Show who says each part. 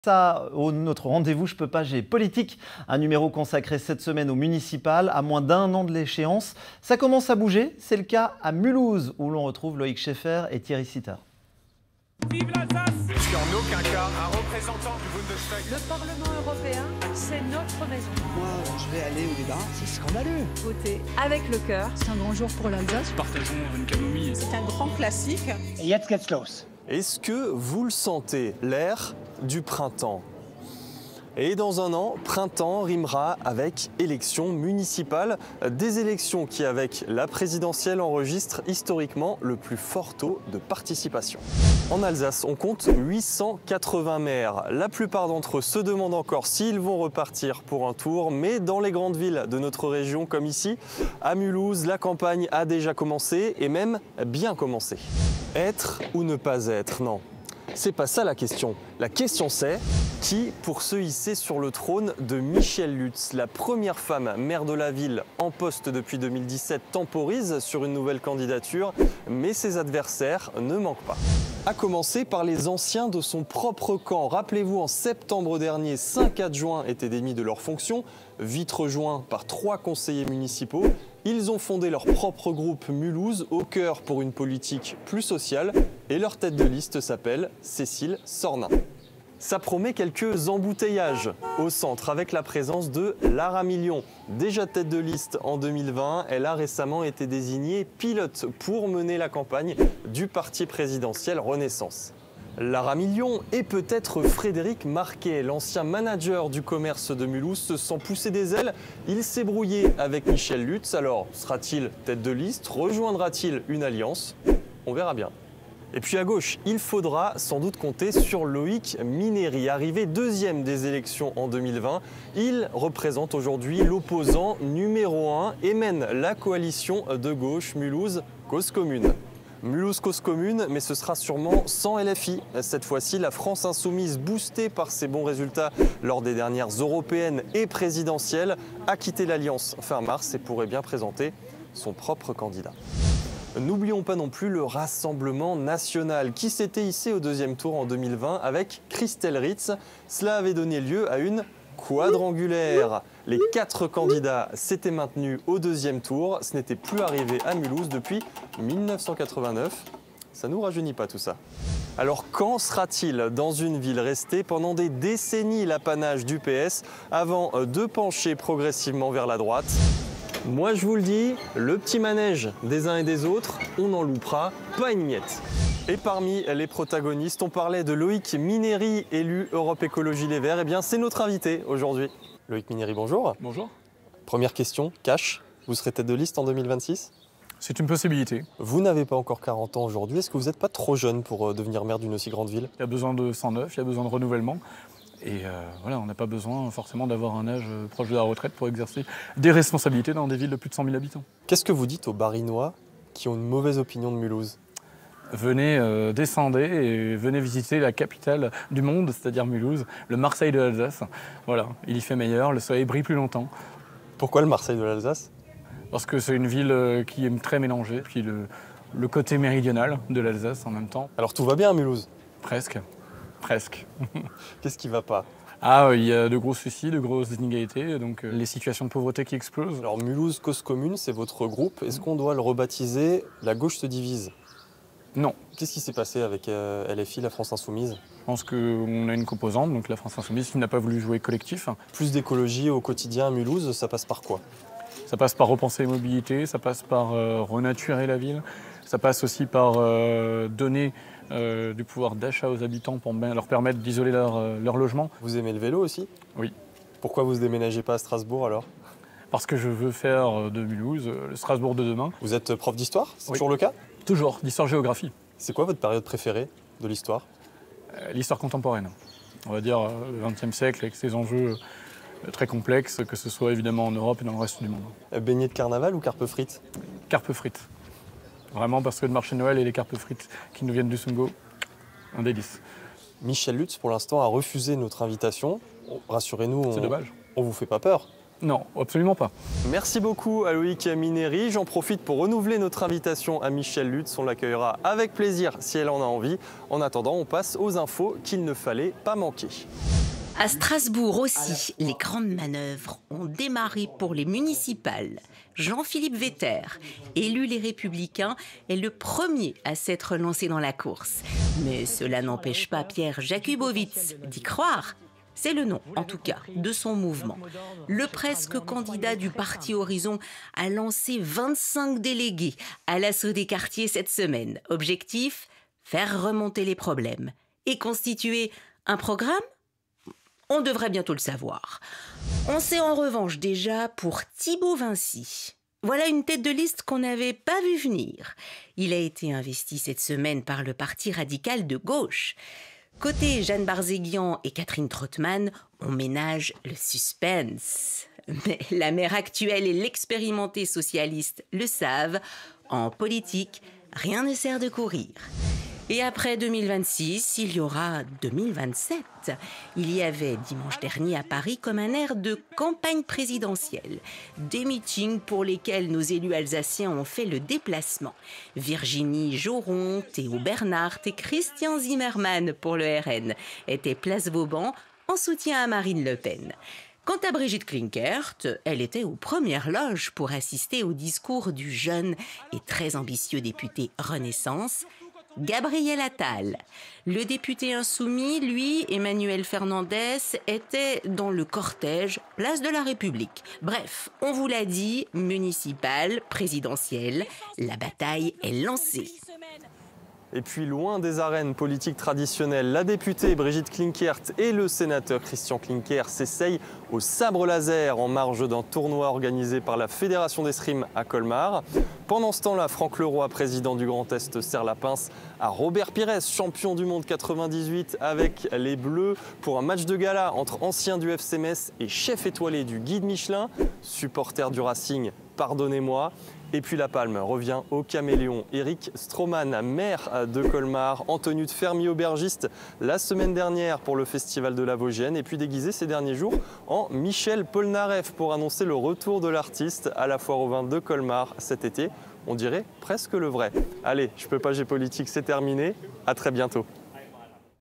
Speaker 1: Ça, notre rendez-vous Je peux pas, j'ai politique, un numéro consacré cette semaine au municipal, à moins d'un an de l'échéance. Ça commence à bouger, c'est le cas à Mulhouse, où l'on retrouve Loïc Schaeffer et Thierry Sitter.
Speaker 2: Vive l'Alsace! Je suis en aucun cas un représentant du Bundestag.
Speaker 3: Le Parlement européen, c'est notre maison.
Speaker 4: Moi, je vais aller au débat, c'est scandaleux.
Speaker 3: Voter avec le cœur.
Speaker 5: C'est un grand jour pour l'Alsace.
Speaker 2: Partageons une camomille.
Speaker 6: C'est un grand classique.
Speaker 4: Et jetzt geht's los.
Speaker 7: Est-ce que vous le sentez, l'air du printemps? Et dans un an, printemps rimera avec élections municipales, des élections qui, avec la présidentielle, enregistrent historiquement le plus fort taux de participation. En Alsace, on compte 880 maires. La plupart d'entre eux se demandent encore s'ils vont repartir pour un tour, mais dans les grandes villes de notre région, comme ici, à Mulhouse, la campagne a déjà commencé, et même bien commencé. Être ou ne pas être? Non. C'est pas ça la question. La question c'est qui pour se hisser sur le trône de Michèle Lutz, la première femme maire de la ville en poste depuis 2017, temporise sur une nouvelle candidature, mais ses adversaires ne manquent pas. À commencer par les anciens de son propre camp. Rappelez-vous, en septembre dernier, 5 adjoints étaient démis de leurs fonctions, vite rejoints par 3 conseillers municipaux. Ils ont fondé leur propre groupe Mulhouse, au cœur pour une politique plus sociale, et leur tête de liste s'appelle Cécile Sornin. Ça promet quelques embouteillages au centre avec la présence de Lara Million. Déjà tête de liste en 2020, elle a récemment été désignée pilote pour mener la campagne du parti présidentiel Renaissance. Lara Million et peut-être Frédéric Marquet, l'ancien manager du commerce de Mulhouse, se sent pousser des ailes. Il s'est brouillé avec Michèle Lutz. Alors, sera-t-il tête de liste? Rejoindra-t-il une alliance? On verra bien. Et puis à gauche, il faudra sans doute compter sur Loïc Minéry, arrivé deuxième des élections en 2020. Il représente aujourd'hui l'opposant numéro 1 et mène la coalition de gauche Mulhouse Cause Commune. Mulhouse Cause Commune, mais ce sera sûrement sans LFI. Cette fois-ci, la France insoumise, boostée par ses bons résultats lors des dernières européennes et présidentielles, a quitté l'Alliance fin mars et pourrait bien présenter son propre candidat. N'oublions pas non plus le Rassemblement national qui s'était hissé au deuxième tour en 2020 avec Christelle Ritz. Cela avait donné lieu à une quadrangulaire. Les 4 candidats s'étaient maintenus au deuxième tour. Ce n'était plus arrivé à Mulhouse depuis 1989. Ça nous rajeunit pas tout ça. Alors quand sera-t-il dans une ville restée pendant des décennies l'apanage du PS avant de pencher progressivement vers la droite? Moi je vous le dis, le petit manège des uns et des autres, on n'en loupera pas une miette. Et parmi les protagonistes, on parlait de Loïc Minéry, élu Europe Écologie Les Verts. Eh bien c'est notre invité aujourd'hui. Loïc Minéry, bonjour.
Speaker 8: Bonjour.
Speaker 7: Première question, cash, vous serez tête de liste en 2026?
Speaker 8: C'est une possibilité.
Speaker 7: Vous n'avez pas encore 40 ans aujourd'hui, est-ce que vous n'êtes pas trop jeune pour devenir maire d'une aussi grande ville?
Speaker 8: Il y a besoin de sang neuf, il y a besoin de renouvellement. Et voilà, on n'a pas besoin forcément d'avoir un âge proche de la retraite pour exercer des responsabilités dans des villes de plus de 100 000 habitants.
Speaker 7: Qu'est-ce que vous dites aux Barinois qui ont une mauvaise opinion de Mulhouse?
Speaker 8: Venez, descendez et venez visiter la capitale du monde, c'est-à-dire Mulhouse, le Marseille de l'Alsace. Voilà, il y fait meilleur, le soleil brille plus longtemps.
Speaker 7: Pourquoi le Marseille de l'Alsace?
Speaker 8: Parce que c'est une ville qui est très mélangée, puis le côté méridional de l'Alsace en même temps.
Speaker 7: Alors tout va bien à Mulhouse?
Speaker 8: Presque. Presque.
Speaker 7: Qu'est-ce qui va pas?
Speaker 8: Ah, il y a de gros soucis, de grosses inégalités, donc les situations de pauvreté qui explosent.
Speaker 7: Alors Mulhouse Cause Commune, c'est votre groupe. Est-ce qu'on doit le rebaptiser La gauche se divise?
Speaker 8: Non.
Speaker 7: Qu'est-ce qui s'est passé avec LFI, la France Insoumise?
Speaker 8: Je pense qu'on a une composante, donc la France Insoumise, qui n'a pas voulu jouer collectif.
Speaker 7: Plus d'écologie au quotidien à Mulhouse, ça passe par quoi?
Speaker 8: Ça passe par repenser les mobilités, ça passe par renaturer la ville, ça passe aussi par donner du pouvoir d'achat aux habitants pour leur permettre d'isoler leur logement.
Speaker 7: Vous aimez le vélo aussi?
Speaker 8: Oui.
Speaker 7: Pourquoi vous ne déménagez pas à Strasbourg alors?
Speaker 8: Parce que je veux faire de Mulhouse le Strasbourg de demain.
Speaker 7: Vous êtes prof d'histoire? C'est
Speaker 8: Oui.
Speaker 7: toujours le cas?
Speaker 8: Toujours, d'histoire-géographie.
Speaker 7: C'est quoi votre période préférée de l'histoire?
Speaker 8: L'histoire contemporaine. On va dire le XXe siècle avec ses enjeux très complexes, que ce soit évidemment en Europe et dans le reste du monde.
Speaker 7: Beignet de carnaval ou carpe frites?
Speaker 8: Carpe frites. Vraiment parce que le marché de Noël et les carpes frites qui nous viennent du Sungo, un délice.
Speaker 7: Michèle Lutz, pour l'instant, a refusé notre invitation. Rassurez-nous,
Speaker 8: C'est dommage.
Speaker 7: On vous fait pas peur.
Speaker 8: Non, absolument pas.
Speaker 7: Merci beaucoup à Loïc Mineri. J'en profite pour renouveler notre invitation à Michèle Lutz. On l'accueillera avec plaisir si elle en a envie. En attendant, on passe aux infos qu'il ne fallait pas manquer.
Speaker 5: À Strasbourg aussi, les grandes manœuvres ont démarré pour les municipales. Jean-Philippe Vetter, élu Les Républicains, est le premier à s'être lancé dans la course. Mais cela n'empêche pas Pierre Jakubowicz d'y croire. C'est le nom, en tout cas, de son mouvement. Le presque candidat du parti Horizon a lancé 25 délégués à l'assaut des quartiers cette semaine. Objectif, faire remonter les problèmes. Et constituer un programme ? On devrait bientôt le savoir. On sait en revanche déjà pour Thibault Vinci. Voilà une tête de liste qu'on n'avait pas vu venir. Il a été investi cette semaine par le parti radical de gauche. Côté Jeanne Barzéguian et Catherine Trottmann, on ménage le suspense. Mais la maire actuelle et l'expérimenté socialiste le savent, en politique, rien ne sert de courir. Et après 2026, il y aura 2027. Il y avait dimanche dernier à Paris comme un air de campagne présidentielle. Des meetings pour lesquels nos élus alsaciens ont fait le déplacement. Virginie Joron, Théo Bernard et Christian Zimmermann pour le RN étaient place Vauban en soutien à Marine Le Pen. Quant à Brigitte Klinkert, elle était aux premières loges pour assister au discours du jeune et très ambitieux député Renaissance, Gabriel Attal. Le député insoumis, lui, Emmanuel Fernandez, était dans le cortège place de la République. Bref, on vous l'a dit, municipale, présidentielle, la bataille est lancée.
Speaker 7: Et puis loin des arènes politiques traditionnelles, la députée Brigitte Klinkert et le sénateur Christian Klinkert s'essayent au sabre laser en marge d'un tournoi organisé par la Fédération d'escrime à Colmar. Pendant ce temps-là, Franck Leroy, président du Grand Est, serre la pince à Robert Pires, champion du monde 98 avec les Bleus pour un match de gala entre anciens du FC Metz et chef étoilé du Guide Michelin, supporter du Racing, pardonnez-moi. Et puis la palme revient au caméléon Eric Stroman, maire de Colmar, en tenue de fermier aubergiste la semaine dernière pour le festival de la Vosgienne, et puis déguisé ces derniers jours en Michel Polnareff pour annoncer le retour de l'artiste à la foire au vin de Colmar cet été. On dirait presque le vrai. Allez, je peux pas, j'ai politique, c'est terminé. À très bientôt.